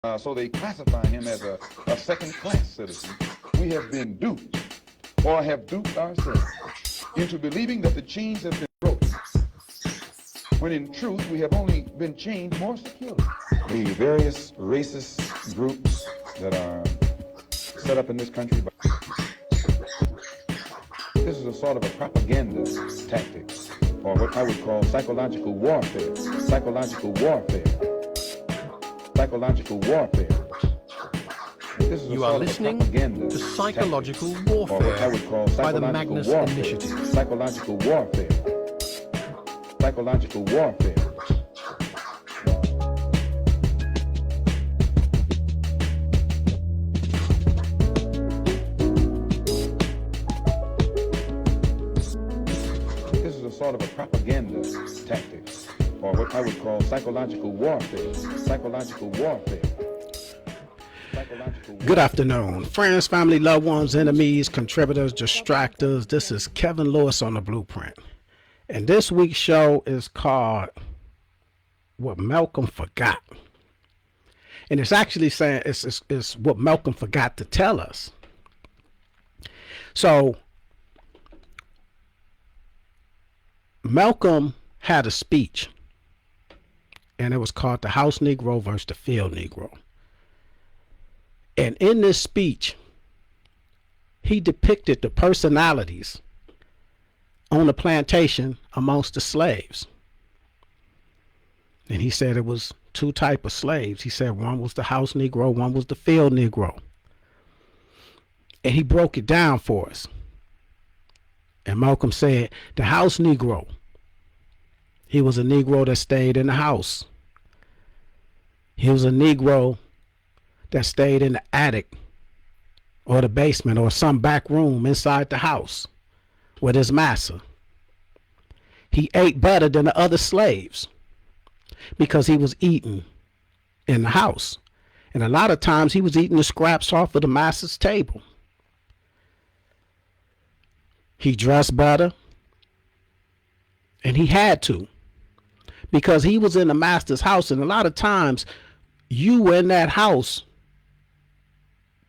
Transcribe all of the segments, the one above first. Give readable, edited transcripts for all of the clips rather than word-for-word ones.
So they classify him as a second-class citizen. We have been duped, or have duped ourselves, into believing that the chains have been broken, when in truth we have only been chained more securely. The various racist groups that are set up in this country, this is a sort of a propaganda tactic, or what I would call psychological warfare. Psychological warfare. Psychological warfare. You are listening to Psychological Warfare by the Magnus Initiative. Psychological warfare. Psychological warfare. This is a sort of a propaganda tactic, or what I would call psychological warfare. Psychological warfare. Good afternoon, friends, family, loved ones, enemies, contributors, distractors. This is Kevin Lewis on the Blueprint. And this week's show is called What Malcolm Forgot. And it's actually saying it's what Malcolm forgot to tell us. So Malcolm had a speech, and it was called The House Negro versus the Field Negro. And in this speech, he depicted the personalities on the plantation amongst the slaves. And he said it was two types of slaves. He said one was the house Negro, one was the field Negro. And he broke it down for us. And Malcolm said the house Negro, he was a Negro that stayed in the house. He was a Negro that stayed in the attic or the basement or some back room inside the house with his master. He ate better than the other slaves because he was eating in the house. And a lot of times he was eating the scraps off of the master's table. He dressed better, and he had to, because he was in the master's house. And a lot of times you were in that house,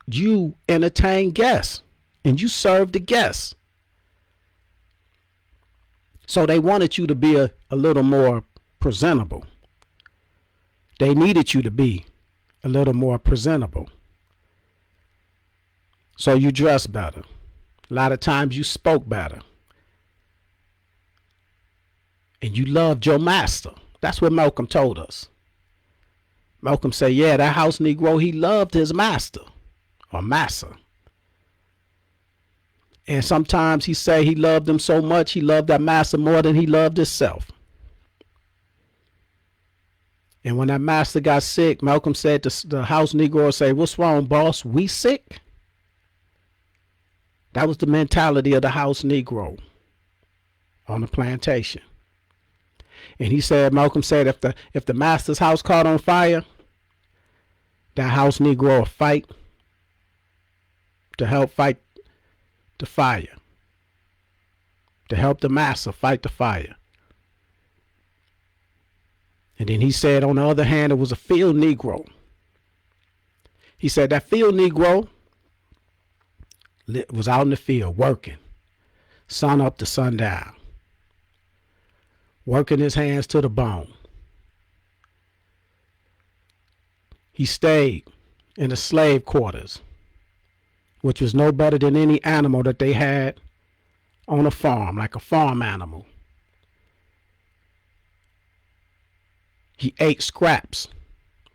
you entertain guests and you serve the guests. So they wanted you to be a little more presentable. They needed you to be a little more presentable. So you dressed better. A lot of times you spoke better. And you loved your master. That's what Malcolm told us. Malcolm said, yeah, that house Negro, he loved his master. Or massa. And sometimes he say he loved him so much, he loved that master more than he loved himself. And when that master got sick, Malcolm said to the house Negro, say, what's wrong, boss? We sick? That was the mentality of the house Negro on the plantation. And he said, Malcolm said, if the master's house caught on fire, that house Negro will fight to help fight the fire, to help the master fight the fire. And then he said, on the other hand, it was a field Negro. He said that field Negro was out in the field working, sun up to sundown, working his hands to the bone. He stayed in the slave quarters, which was no better than any animal that they had on a farm, like a farm animal. He ate scraps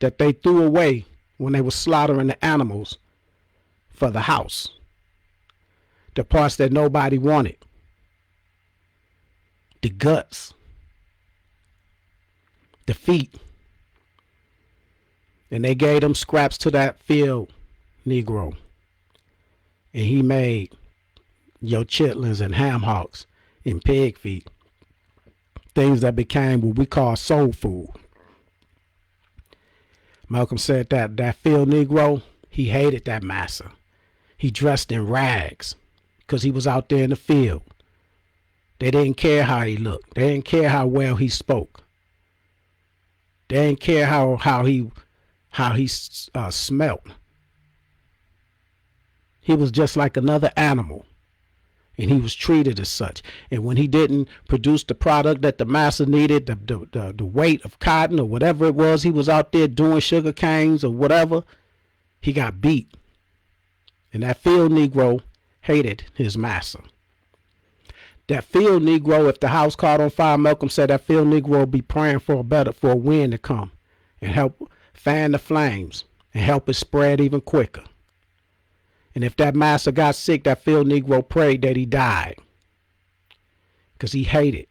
that they threw away when they were slaughtering the animals for the house. The parts that nobody wanted. The guts. The feet. And they gave them scraps to that field Negro. And he made your chitlins and ham hocks and pig feet. Things that became what we call soul food. Malcolm said that field Negro, he hated that massa. He dressed in rags because he was out there in the field. They didn't care how he looked. They didn't care how well he spoke. They didn't care how how he smelt. He was just like another animal, and he was treated as such. And when he didn't produce the product that the master needed, the weight of cotton or whatever it was, he was out there doing sugar canes or whatever, he got beat. And that field Negro hated his master. That field Negro, if the house caught on fire, Malcolm said that field Negro would be praying for a wind to come and help fan the flames and help it spread even quicker. And if that master got sick, that field Negro prayed that he died, because he hated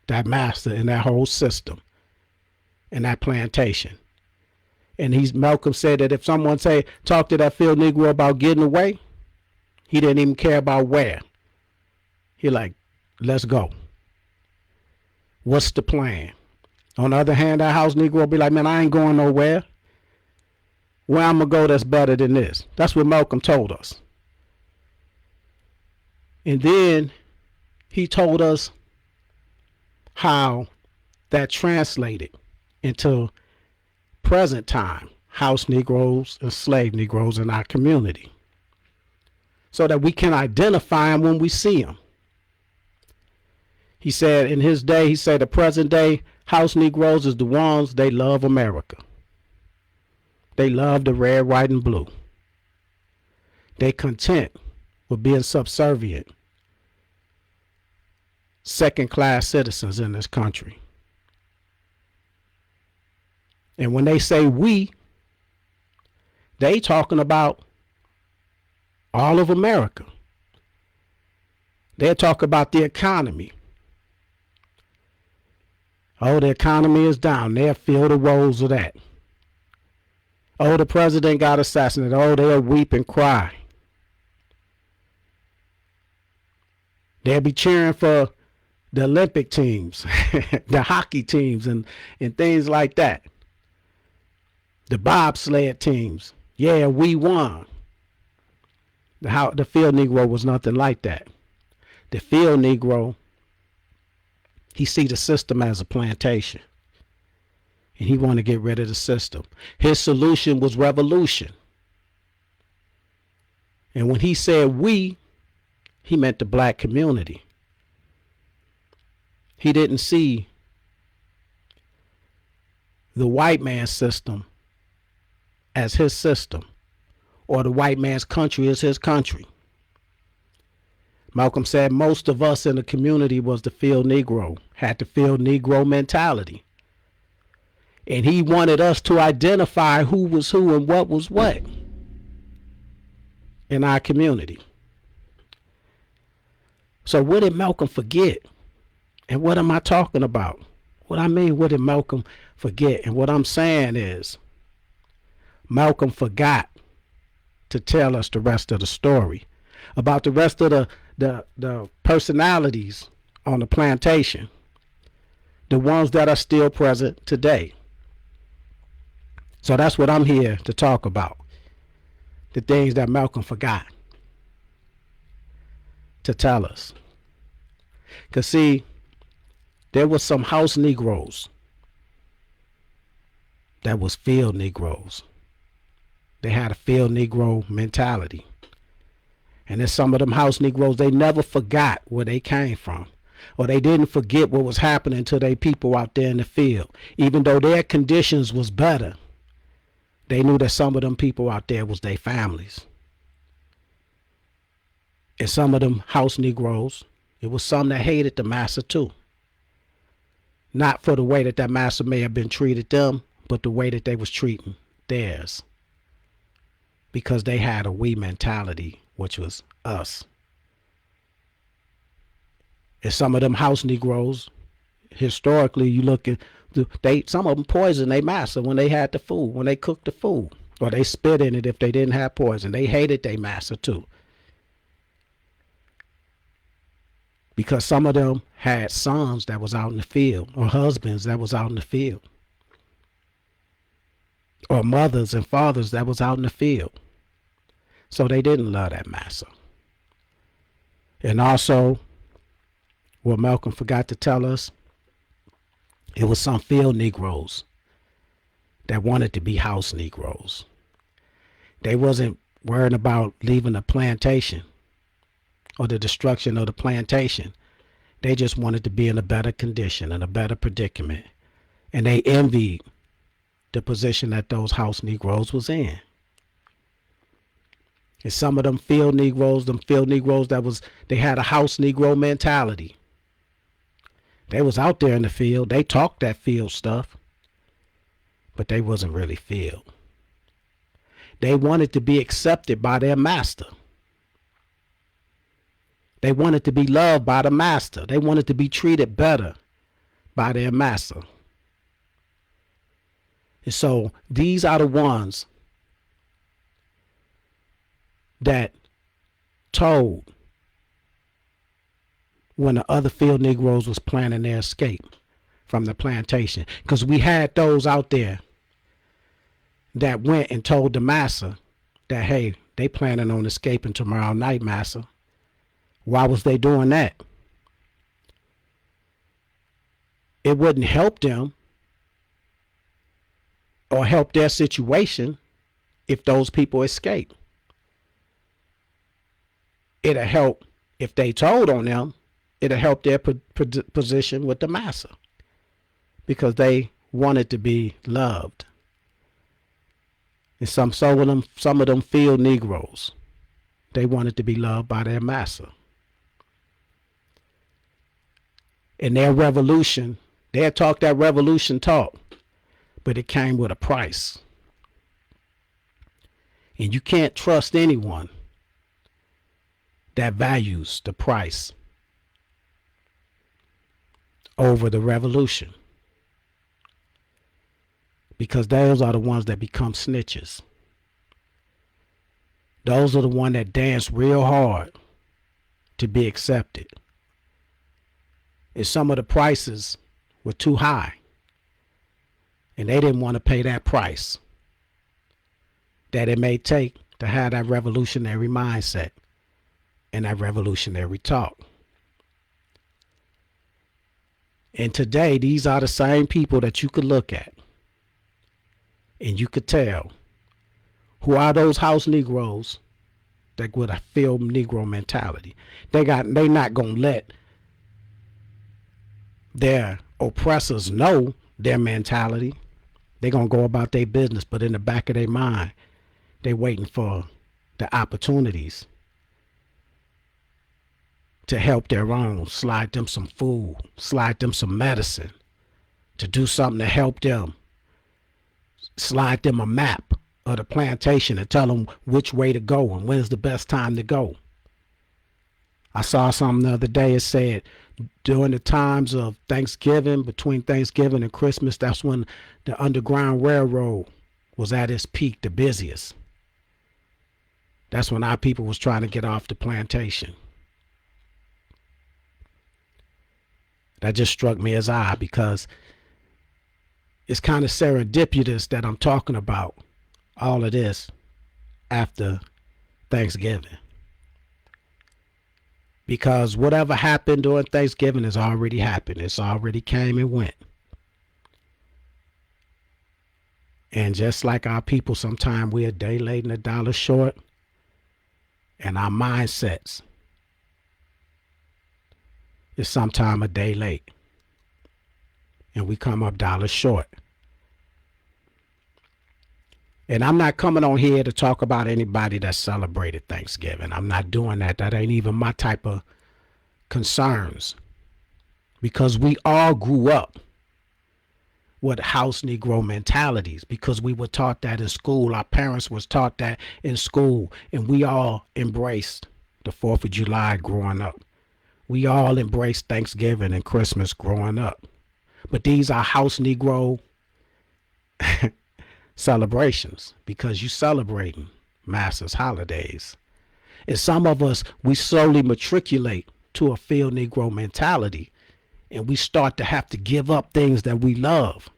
that master and that whole system and that plantation. And Malcolm said that if someone talk to that field Negro about getting away, he didn't even care about where. He like, let's go. What's the plan? On the other hand, that house Negro will be like, man, I ain't going nowhere. Where I'm going to go that's better than this. That's what Malcolm told us. And then he told us how that translated into present time house Negroes and slave Negroes in our community, so that we can identify them when we see them. He said in his day, he said the present day house Negroes is the ones, they love America. They love the red, white, and blue. They content with being subservient, second-class citizens in this country. And when they say we, they talking about all of America. They're talking about the economy. Oh, the economy is down. They'll feel the woes of that. Oh, the president got assassinated. Oh, they'll weep and cry. They'll be cheering for the Olympic teams, the hockey teams, and things like that. The bobsled teams. Yeah, we won. The field Negro was nothing like that. The field Negro, he see the system as a plantation. And he wanted to get rid of the system. His solution was revolution. And when he said we, he meant the black community. He didn't see the white man's system as his system, or the white man's country as his country. Malcolm said most of us in the community was the field Negro, had the field Negro mentality. And he wanted us to identify who was who and what was what in our community. So what did Malcolm forget? And what am I talking about? What I mean, what did Malcolm forget? And what I'm saying is, Malcolm forgot to tell us the rest of the story about the rest of the personalities on the plantation, the ones that are still present today. So that's what I'm here to talk about, the things that Malcolm forgot to tell us. Because see, there was some house Negroes that was field Negroes. They had a field Negro mentality. And there's some of them house Negroes, they never forgot where they came from. Or they didn't forget what was happening to their people out there in the field. Even though their conditions was better, they knew that some of them people out there was their families. And some of them house Negroes, it was some that hated the master too. Not for the way that that master may have been treated them, but the way that they was treating theirs. Because they had a we mentality, which was us. And some of them house Negroes, historically, you look at, some of them poisoned their master when they had the food, when they cooked the food. Or they spit in it if they didn't have poison. They hated their master too. Because some of them had sons that was out in the field, or husbands that was out in the field, or mothers and fathers that was out in the field. So they didn't love that master. And also, what Malcolm forgot to tell us, it was some field Negroes that wanted to be house Negroes. They wasn't worrying about leaving the plantation or the destruction of the plantation. They just wanted to be in a better condition, in a better predicament. And they envied the position that those house Negroes was in. And some of them field Negroes they had a house Negro mentality. They was out there in the field. They talked that field stuff, but they wasn't really field. They wanted to be accepted by their master. They wanted to be loved by the master. They wanted to be treated better by their master. And so these are the ones that told when the other field Negroes was planning their escape from the plantation. Because we had those out there that went and told the master that, hey, they planning on escaping tomorrow night, master. Why was they doing that? It wouldn't help them or help their situation if those people escape. It'll help if they told on them. It'll help their position with the master because they wanted to be loved. And some of them field Negroes, they wanted to be loved by their master. In their revolution, they had talked that revolution talk, but it came with a price. And you can't trust anyone that values the price over the revolution, because those are the ones that become snitches. Those are the ones that dance real hard to be accepted. And some of the prices were too high, and they didn't want to pay that price that it may take to have that revolutionary mindset and that revolutionary talk. And today, these are the same people that you could look at and you could tell who are those house Negroes that with a field Negro mentality. They not gonna let their oppressors know their mentality. They're gonna go about their business, but in the back of their mind, they waiting for the opportunities to help their own, slide them some food, slide them some medicine, to do something to help them, slide them a map of the plantation and tell them which way to go and when's the best time to go. I saw something the other day. It said during the times of Thanksgiving, between Thanksgiving and Christmas, that's when the Underground Railroad was at its peak, the busiest. That's when our people was trying to get off the plantation. That just struck me as odd because it's kind of serendipitous that I'm talking about all of this after Thanksgiving. Because whatever happened during Thanksgiving has already happened. It's already came and went. And just like our people, sometimes we're a day late and a dollar short. And our mindsets is sometime a day late. And we come up dollars short. And I'm not coming on here to talk about anybody that celebrated Thanksgiving. I'm not doing that. That ain't even my type of concerns. Because we all grew up with house Negro mentalities, because we were taught that in school. Our parents was taught that in school. And we all embraced the 4th of July growing up. We all embraced Thanksgiving and Christmas growing up. But these are house Negro celebrations, because you celebrating master's holidays. And some of us, we slowly matriculate to a field Negro mentality, and we start to have to give up things that we love.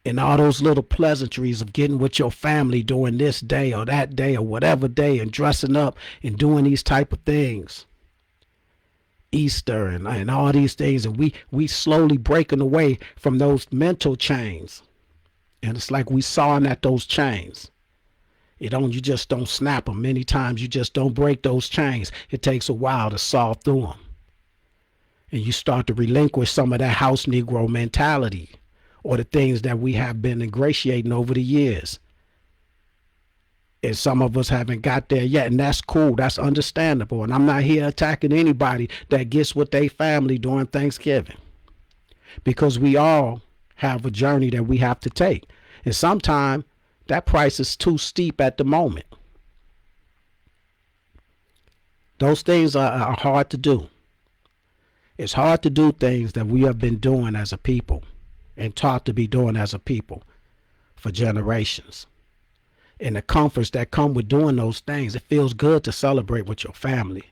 And all those little pleasantries of getting with your family during this day or that day or whatever day, and dressing up and doing these type of things. Easter and all these things, and we slowly breaking away from those mental chains. And it's like we sawing at those chains. You just don't snap them. Many times you just don't break those chains. It takes a while to saw through them. And you start to relinquish some of that house Negro mentality or the things that we have been ingratiating over the years. And some of us haven't got there yet, and that's cool. That's understandable. And I'm not here attacking anybody that gets with their family during Thanksgiving, because we all have a journey that we have to take. And sometimes that price is too steep at the moment. Those things are hard to do. It's hard to do things that we have been doing as a people and taught to be doing as a people for generations. And the comforts that come with doing those things, it feels good to celebrate with your family.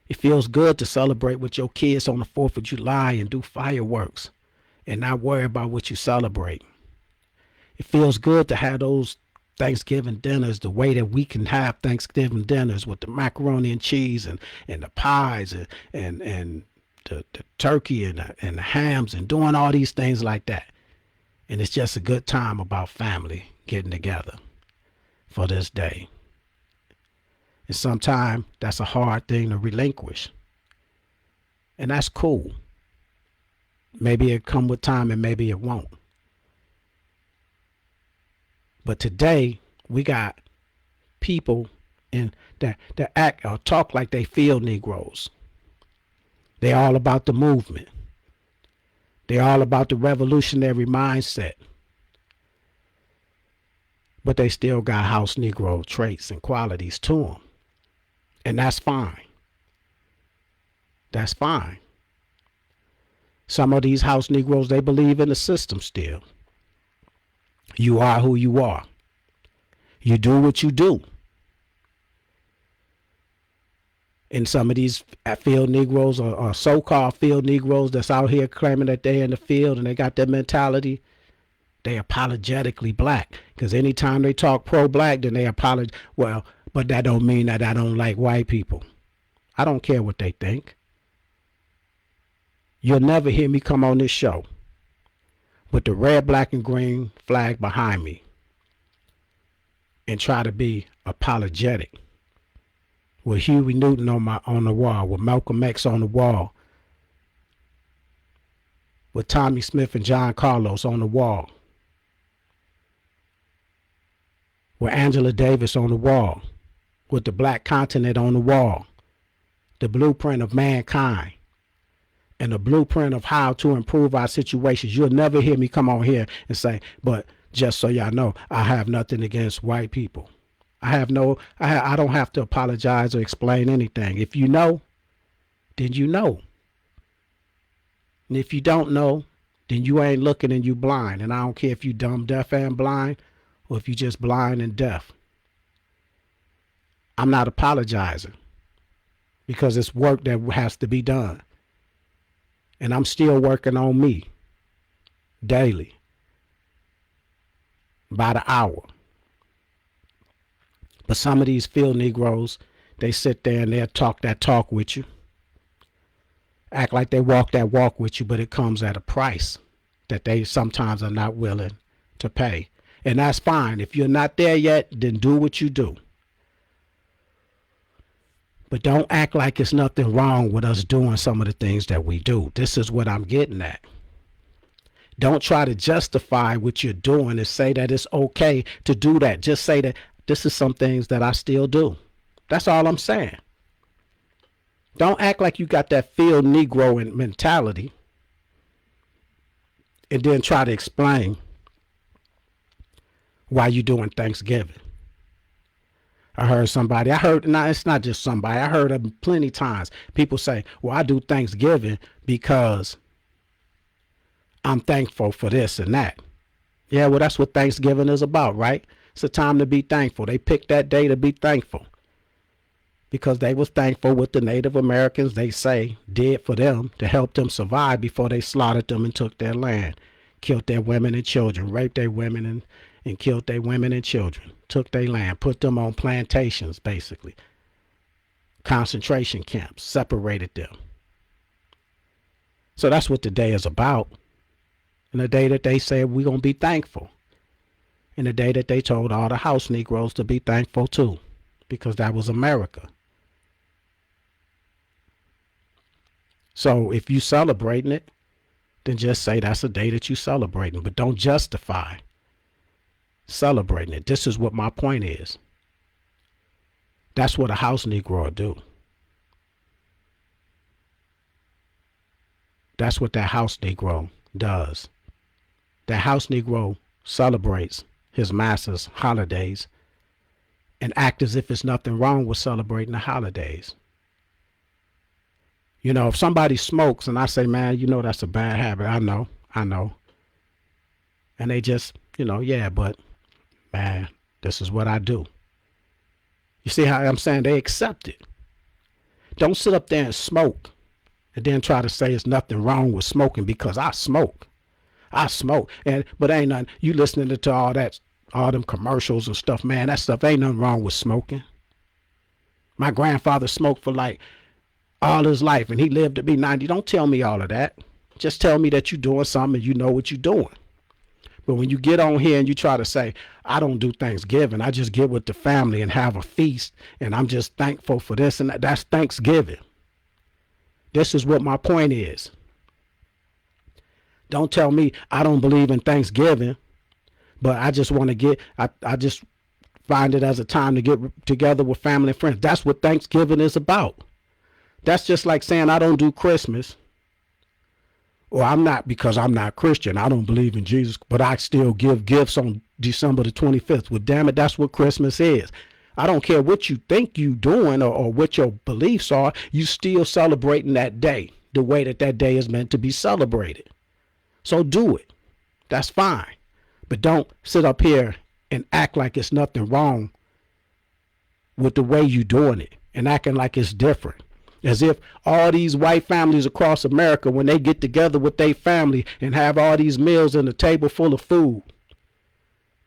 It feels good to celebrate with your kids on the 4th of July and do fireworks and not worry about what you celebrate. It feels good to have those Thanksgiving dinners the way that we can have Thanksgiving dinners with the macaroni and cheese and the pies and the turkey and the hams and doing all these things like that. And it's just a good time about family getting together for this day. And sometimes that's a hard thing to relinquish. And that's cool. Maybe it'll come with time and maybe it won't. But today we got people that act or talk like they feel Negroes. They're all about the movement. They're all about the revolutionary mindset. But they still got house Negro traits and qualities to them. And that's fine. That's fine. Some of these house Negroes, they believe in the system still. You are who you are. You do what you do. And some of these field Negroes or so-called field Negroes that's out here claiming that they're in the field and they got that mentality, they apologetically black. Because anytime they talk pro-black, then they apologize. Well, but that don't mean that I don't like white people. I don't care what they think. You'll never hear me come on this show with the red, black, and green flag behind me and try to be apologetic with Huey Newton on the wall, with Malcolm X on the wall, with Tommy Smith and John Carlos on the wall, with Angela Davis on the wall, with the Black Continent on the wall, the blueprint of mankind, and the blueprint of how to improve our situations. You'll never hear me come on here and say, but just so y'all know, I have nothing against white people. I don't have to apologize or explain anything. If you know, then you know. And if you don't know, then you ain't looking and you blind. And I don't care if you dumb, deaf, and blind, or if you just blind and deaf. I'm not apologizing because it's work that has to be done. And I'm still working on me daily, by the hour. But some of these field Negroes, they sit there and they'll talk that talk with you. Act like they walk that walk with you, but it comes at a price that they sometimes are not willing to pay. And that's fine. If you're not there yet, then do what you do. But don't act like it's nothing wrong with us doing some of the things that we do. This is what I'm getting at. Don't try to justify what you're doing and say that it's okay to do that. Just say that this is some things that I still do. That's all I'm saying. Don't act like you got that field Negro mentality and then try to explain why you doing Thanksgiving. It's not just somebody. I heard of plenty times. People say, well, I do Thanksgiving because I'm thankful for this and that. Yeah, well, that's what Thanksgiving is about, right? It's a time to be thankful. They picked that day to be thankful because they was thankful what the Native Americans, they say, did for them to help them survive before they slaughtered them and took their land, killed their women and children, raped their women and killed their women and children, took their land, put them on plantations, basically, concentration camps, separated them, So that's what the day is about. And the day that they said we're going to be thankful. And the day that they told all the house Negroes to be thankful too. Because that was America. So if you celebrating it, then just say that's a day that you celebrating. But don't justify celebrating it. This is what my point is. That's what a house Negro will do. That's what that house Negro does. That house Negro celebrates his master's holidays and act as if there's nothing wrong with celebrating the holidays. You know, if somebody smokes and I say, man, you know, that's a bad habit. I know. And they just, you know, yeah, but man, this is what I do. You see how I'm saying? They accept it. Don't sit up there and smoke and then try to say there's nothing wrong with smoking because I smoke. But ain't nothing. You listening to all them commercials and stuff, man, that stuff ain't nothing wrong with smoking. My grandfather smoked for like all his life and he lived to be 90. Don't tell me all of that. Just tell me that you're doing something and you know what you're doing. But when you get on here and you try to say, I don't do Thanksgiving, I just get with the family and have a feast and I'm just thankful for this and that's Thanksgiving. This is what my point is. Don't tell me I don't believe in Thanksgiving, but I just want to I just find it as a time to get together with family and friends. That's what Thanksgiving is about. That's just like saying I don't do Christmas. Or I'm not because I'm not Christian. I don't believe in Jesus, but I still give gifts on December the 25th. Well, damn it, that's what Christmas is. I don't care what you think you doing or what your beliefs are. You still celebrating that day the way that day is meant to be celebrated. So do it. That's fine. But don't sit up here and act like it's nothing wrong with the way you doing it and acting like it's different. As if all these white families across America, when they get together with their family and have all these meals and a table full of food,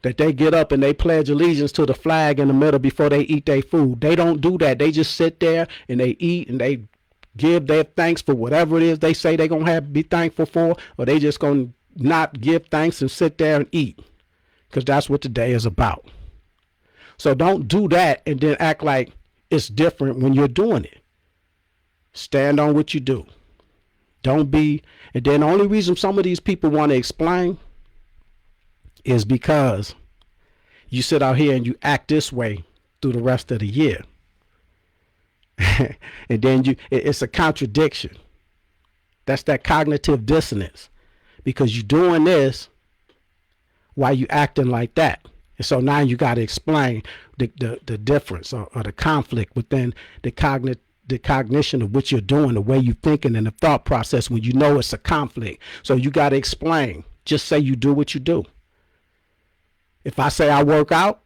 that they get up and they pledge allegiance to the flag in the middle before they eat their food. They don't do that. They just sit there and they eat and they give their thanks for whatever it is they say they're going to have to be thankful for, or they just going to not give thanks and sit there and eat, because that's what the day is about. So don't do that and then act like it's different when you're doing it. Stand on what you do. Don't be, and then the only reason some of these people want to explain is because you sit out here and you act this way through the rest of the year. And then it's a contradiction. That's that cognitive dissonance, because you're doing this while you acting like that. And so now you got to explain the difference or the conflict within the cognition of what you're doing, the way you're thinking and the thought process when you know it's a conflict. So you got to explain. Just say you do what you do. If I say I work out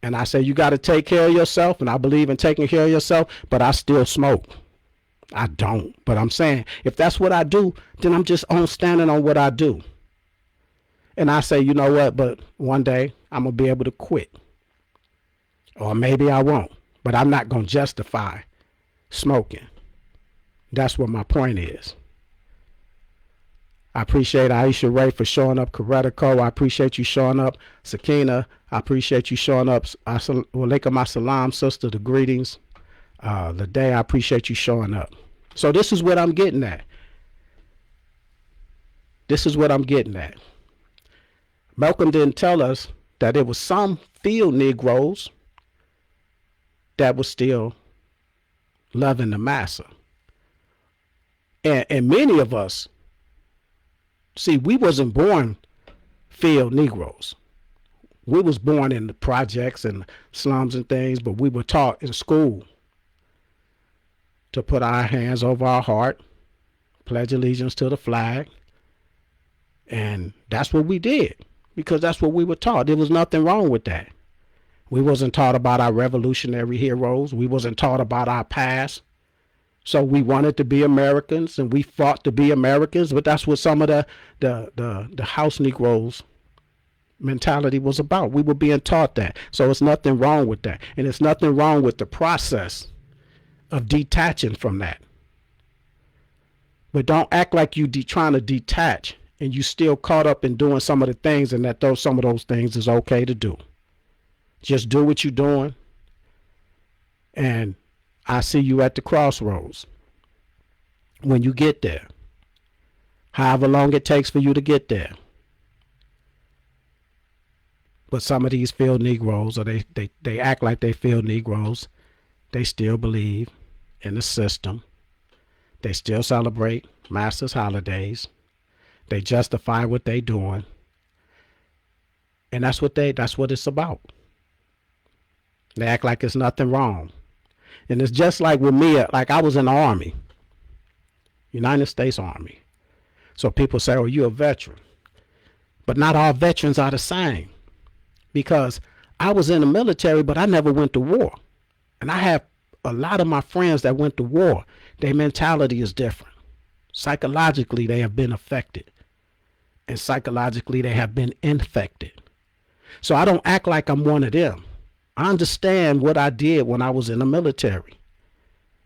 and I say you got to take care of yourself, and I believe in taking care of yourself, but I still smoke. I don't. But I'm saying if that's what I do, then I'm just standing on what I do. And I say, you know what, but one day I'm going to be able to quit. Or maybe I won't. But I'm not going to justify smoking. That's what my point is. I appreciate Aisha Ray for showing up. Coretta Co, I appreciate you showing up. Sakina, I appreciate you showing up. Walaikum assalam, sister, the greetings. Lede, I appreciate you showing up. So this is what I'm getting at. Malcolm didn't tell us that there was some field Negroes that was still loving the massa. And many of us, see, we wasn't born field Negroes. We was born in the projects and slums and things, but we were taught in school to put our hands over our heart, pledge allegiance to the flag, and that's what we did, because that's what we were taught. There was nothing wrong with that. We wasn't taught about our revolutionary heroes. We wasn't taught about our past. So we wanted to be Americans and we fought to be Americans, but that's what some of the house Negroes mentality was about. We were being taught that. So it's nothing wrong with that. And it's nothing wrong with the process of detaching from that. But don't act like you trying to detach and you still caught up in doing some of the things, and that some of those things is okay to do. Just do what you're doing, and I see you at the crossroads when you get there. However long it takes for you to get there. But some of these field Negroes, or they act like they field Negroes, they still believe in the system. They still celebrate Master's holidays. They justify what they doing. And that's what it's about. They act like it's nothing wrong. And it's just like with me, like I was in the Army, United States Army. So people say, oh, you're a veteran. But not all veterans are the same. Because I was in the military, but I never went to war. And I have a lot of my friends that went to war. Their mentality is different. Psychologically, they have been affected. And psychologically, they have been infected. So I don't act like I'm one of them. I understand what I did when I was in the military.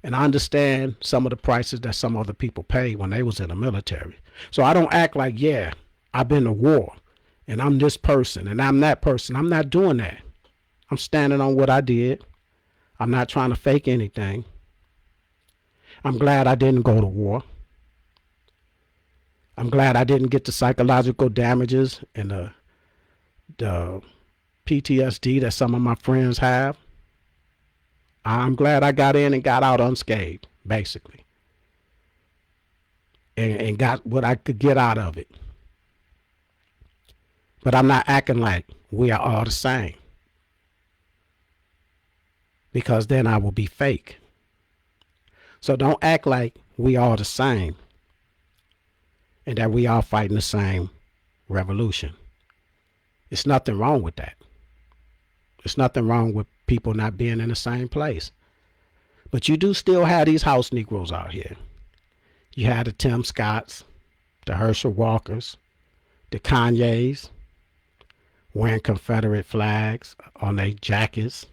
And I understand some of the prices that some other people paid when they was in the military. So I don't act like, yeah, I've been to war and I'm this person and I'm that person. I'm not doing that. I'm standing on what I did. I'm not trying to fake anything. I'm glad I didn't go to war. I'm glad I didn't get the psychological damages and the PTSD that some of my friends have. I'm glad I got in and got out unscathed, basically. And got what I could get out of it. But I'm not acting like we are all the same. Because then I will be fake. So don't act like we all the same. And that we all fighting the same revolution. It's nothing wrong with that. There's nothing wrong with people not being in the same place. But you do still have these house Negroes out here. You have the Tim Scotts, the Herschel Walkers, the Kanyes, wearing Confederate flags on their jackets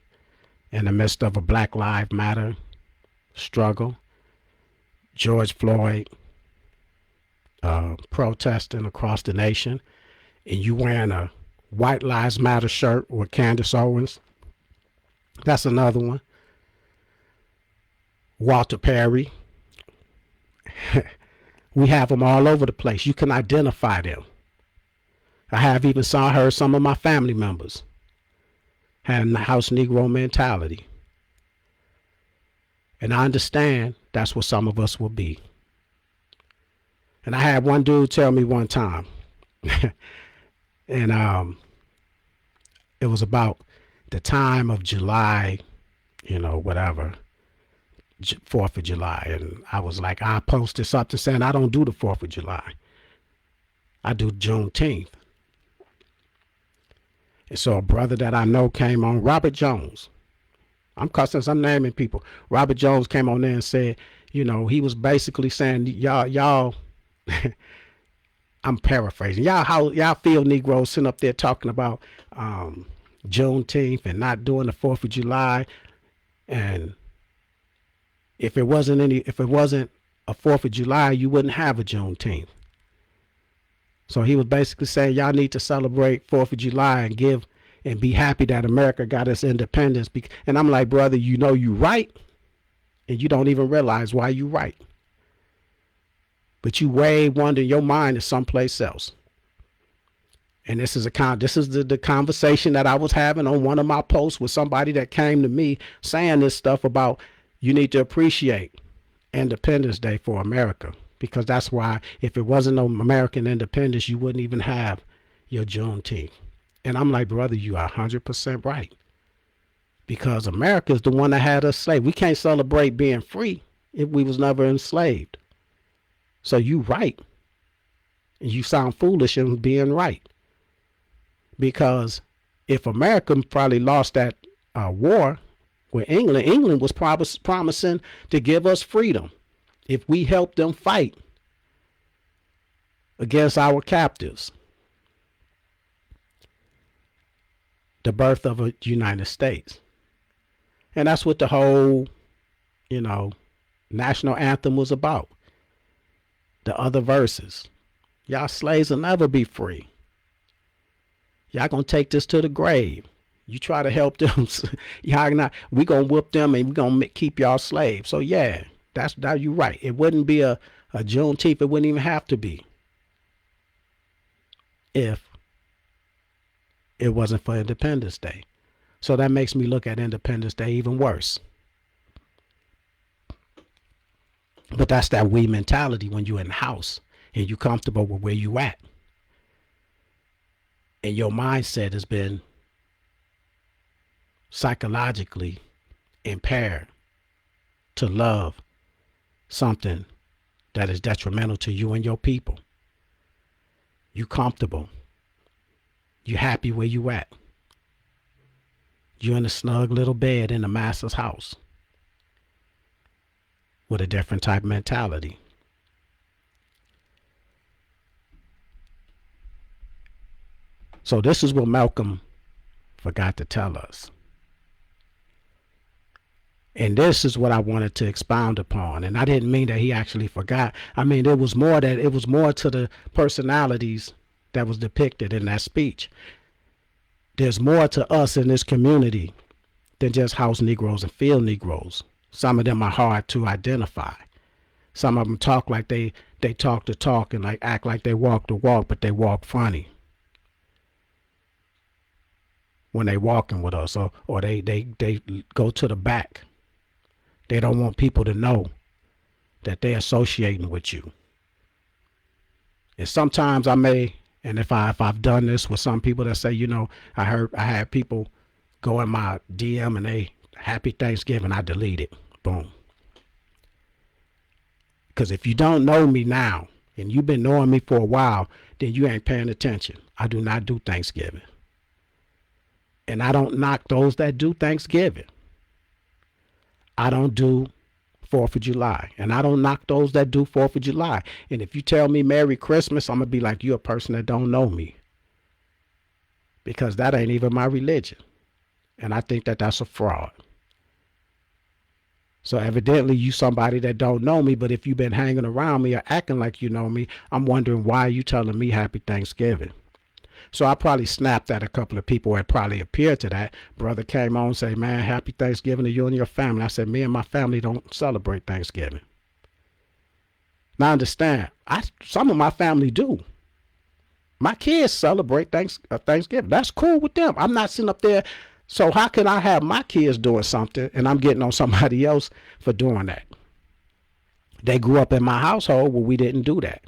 in the midst of a Black Lives Matter struggle. George Floyd protesting across the nation, and you wearing a White Lives Matter shirt with Candace Owens. That's another one. Walter Perry. We have them all over the place. You can identify them. I have even heard some of my family members having the house Negro mentality. And I understand that's what some of us will be. And I had one dude tell me one time, and it was about the time of July, whatever, 4th of July. And I was like, I posted something saying I don't do the 4th of July. I do Juneteenth. And so a brother that I know came on, Robert Jones. I'm naming people. Robert Jones came on there and said, he was basically saying, y'all, I'm paraphrasing. Y'all feel Negroes sitting up there talking about Juneteenth and not doing the 4th of July. And if it wasn't a 4th of July, you wouldn't have a Juneteenth. So he was basically saying y'all need to celebrate 4th of July and be happy that America got its independence. And I'm like, brother, you right, and you don't even realize why you right. But you way wonder your mind is someplace else. And this is the conversation that I was having on one of my posts with somebody that came to me saying this stuff about you need to appreciate Independence Day for America. Because that's why if it wasn't no American independence, you wouldn't even have your Juneteenth. And I'm like, brother, you are 100% right. Because America is the one that had us enslaved. We can't celebrate being free if we was never enslaved. So you right. And you sound foolish in being right. Because if America probably lost that war with England was promising to give us freedom if we helped them fight against our captives. The birth of a United States. And that's what the whole, national anthem was about. the other verses. Y'all slaves will never be free. Y'all gonna take this to the grave. You try to help them, y'all not. We gonna whoop them and we gonna keep y'all slaves. So yeah, that's that. You right. It wouldn't be a Juneteenth. It wouldn't even have to be if it wasn't for Independence Day. So that makes me look at Independence Day even worse. But that's that we mentality when you're in the house and you comfortable with where you at. And your mindset has been psychologically impaired to love something that is detrimental to you and your people. You comfortable. You happy where you at. You in a snug little bed in the master's house with a different type of mentality. So this is what Malcolm forgot to tell us. And this is what I wanted to expound upon. And I didn't mean that he actually forgot. I mean, it was more to the personalities that was depicted in that speech. There's more to us in this community than just house Negroes and field Negroes. Some of them are hard to identify. Some of them talk like they talk the talk and like act like they walk the walk, but they walk funny when they walking with us, or they go to the back. They don't want people to know that they're associating with you. And sometimes I may, and if I've done this with some people that say, you know, I had people go in my DM and they happy Thanksgiving, I delete it. Boom. Because if you don't know me now and you've been knowing me for a while, then you ain't paying attention. I do not do Thanksgiving. And I don't knock those that do Thanksgiving. I don't do 4th of July. And I don't knock those that do 4th of July. And if you tell me Merry Christmas, I'm going to be like, you're a person that don't know me. Because that ain't even my religion. And I think that that's a fraud. So evidently you somebody that don't know me, but if you've been hanging around me or acting like you know me, I'm wondering why you telling me Happy Thanksgiving. So I probably snapped at a couple of people that probably appeared to that. Brother came on and say, man, Happy Thanksgiving to you and your family. I said, me and my family don't celebrate Thanksgiving. Now understand, some of my family do. My kids celebrate Thanksgiving. That's cool with them. I'm not sitting up there. So how can I have my kids doing something and I'm getting on somebody else for doing that? They grew up in my household where we didn't do that.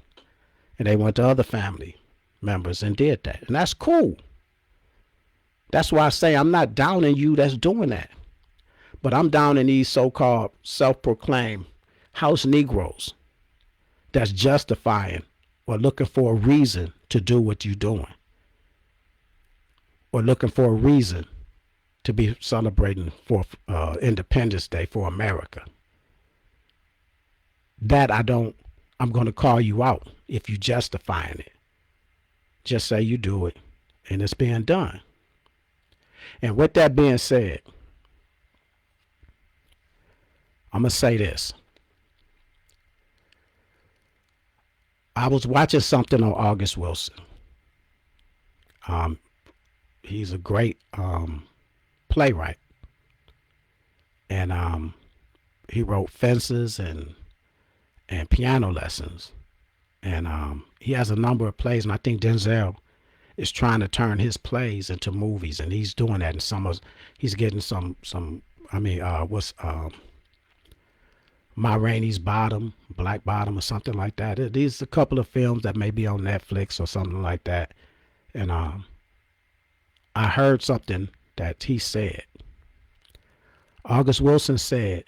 And they went to other family members and did that. And that's cool. That's why I say I'm not downing you that's doing that. But I'm downing these so-called self-proclaimed house Negroes that's justifying or looking for a reason to do what you're doing. Or looking for a reason to be celebrating for Independence Day for America. That I'm going to call you out if you justifying it. Just say you do it and it's being done. And with that being said, I'm going to say this. I was watching something on August Wilson. He's a great playwright. And he wrote Fences and Piano Lessons. And he has a number of plays, and I think Denzel is trying to turn his plays into movies, and he's doing that. And he's getting what's Ma Rainey's Bottom, Black Bottom, or something like that. These are a couple of films that may be on Netflix or something like that. And I heard something that he said. August Wilson said,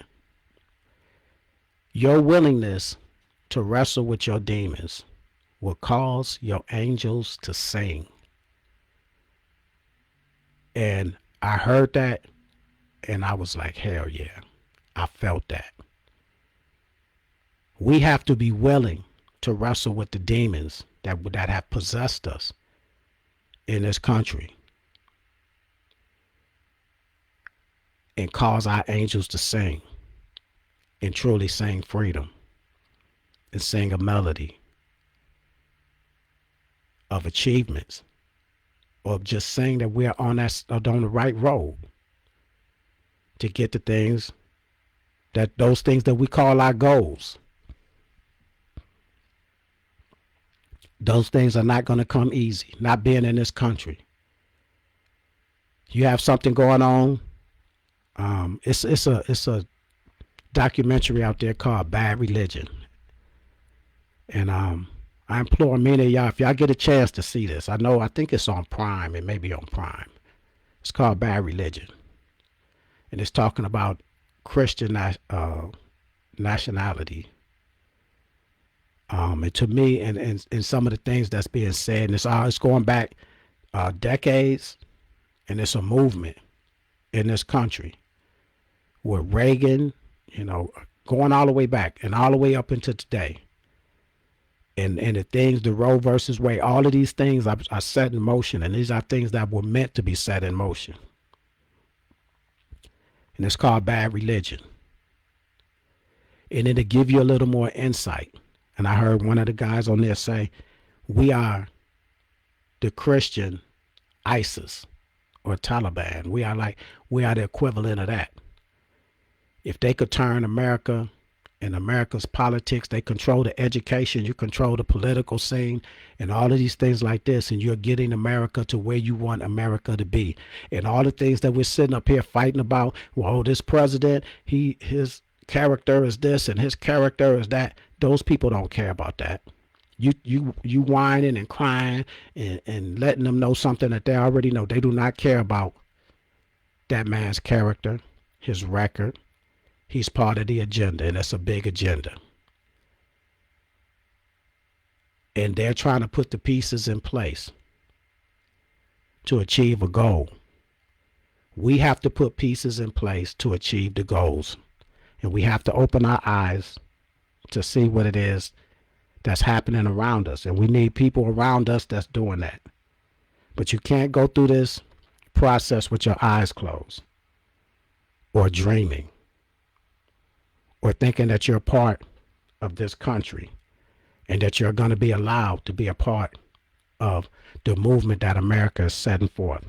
your willingness to wrestle with your demons will cause your angels to sing. And I heard that and I was like, hell yeah, I felt that. We have to be willing to wrestle with the demons that have possessed us in this country and cause our angels to sing and truly sing freedom and sing a melody of achievements, or just saying that we're on the right road to get the things those things that we call our goals. Those things are not going to come easy, not being in this country. You have something going on. It's a documentary out there called Bad Religion. And I implore many of y'all, if y'all get a chance to see this, I think it's on Prime. It may be on Prime. It's called Bad Religion. And it's talking about Christian nationality. And to me, and some of the things that's being said, and it's going back decades, and it's a movement in this country with Reagan, going all the way back and all the way up into today. And the things, the Roe versus Wade, all of these things are set in motion, and these are things that were meant to be set in motion. And it's called Bad Religion. And it'll give you a little more insight. And I heard one of the guys on there say, we are the Christian ISIS or Taliban. We are the equivalent of that. If they could turn America and America's politics, they control the education, you control the political scene and all of these things like this, and you're getting America to where you want America to be. And all the things that we're sitting up here fighting about, well, this president, his character is this and his character is that. Those people don't care about that. You whining and crying and letting them know something that they already know. They do not care about that man's character, his record. He's part of the agenda, and it's a big agenda. And they're trying to put the pieces in place to achieve a goal. We have to put pieces in place to achieve the goals. And we have to open our eyes to see what it is that's happening around us. And we need people around us that's doing that. But you can't go through this process with your eyes closed, or dreaming, or thinking that you're a part of this country and that you're going to be allowed to be a part of the movement that America is setting forth.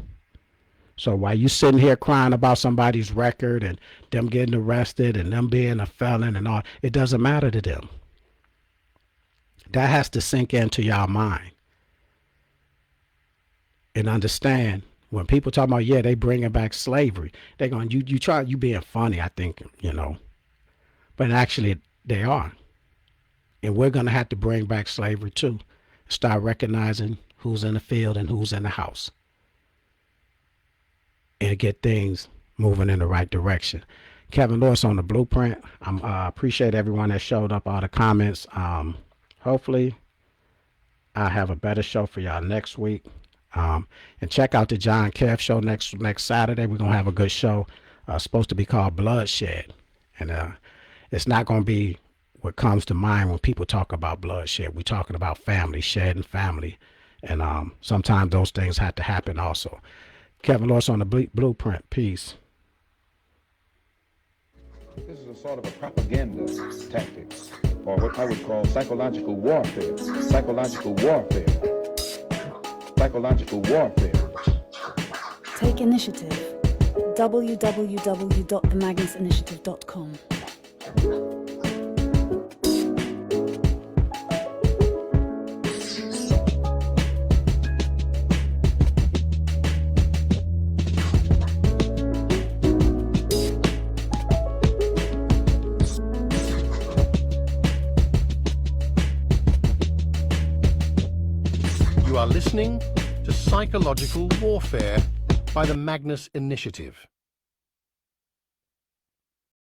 So while you sitting here crying about somebody's record and them getting arrested and them being a felon and all, it doesn't matter to them. That has to sink into y'all mind. And understand, when people talk about, yeah, they bringing back slavery, they're going, you being funny, I think, But actually, they are. And we're going to have to bring back slavery too. Start recognizing who's in the field and who's in the house. And get things moving in the right direction. Kevin Lewis on the Blueprint. I appreciate everyone that showed up, all the comments. Hopefully, I'll have a better show for y'all next week. And check out the John Kev show next Saturday. We're going to have a good show. Supposed to be called Bloodshed. And it's not going to be what comes to mind when people talk about bloodshed. We're talking about family, shedding family. And sometimes those things have to happen also. Kevin Lewis on the Blueprint. Peace. This is a sort of a propaganda tactic, or what I would call psychological warfare. Psychological warfare. Psychological warfare. Take initiative. www.themagnusinitiative.com. You are listening to Psychological Warfare by the Magnus Initiative.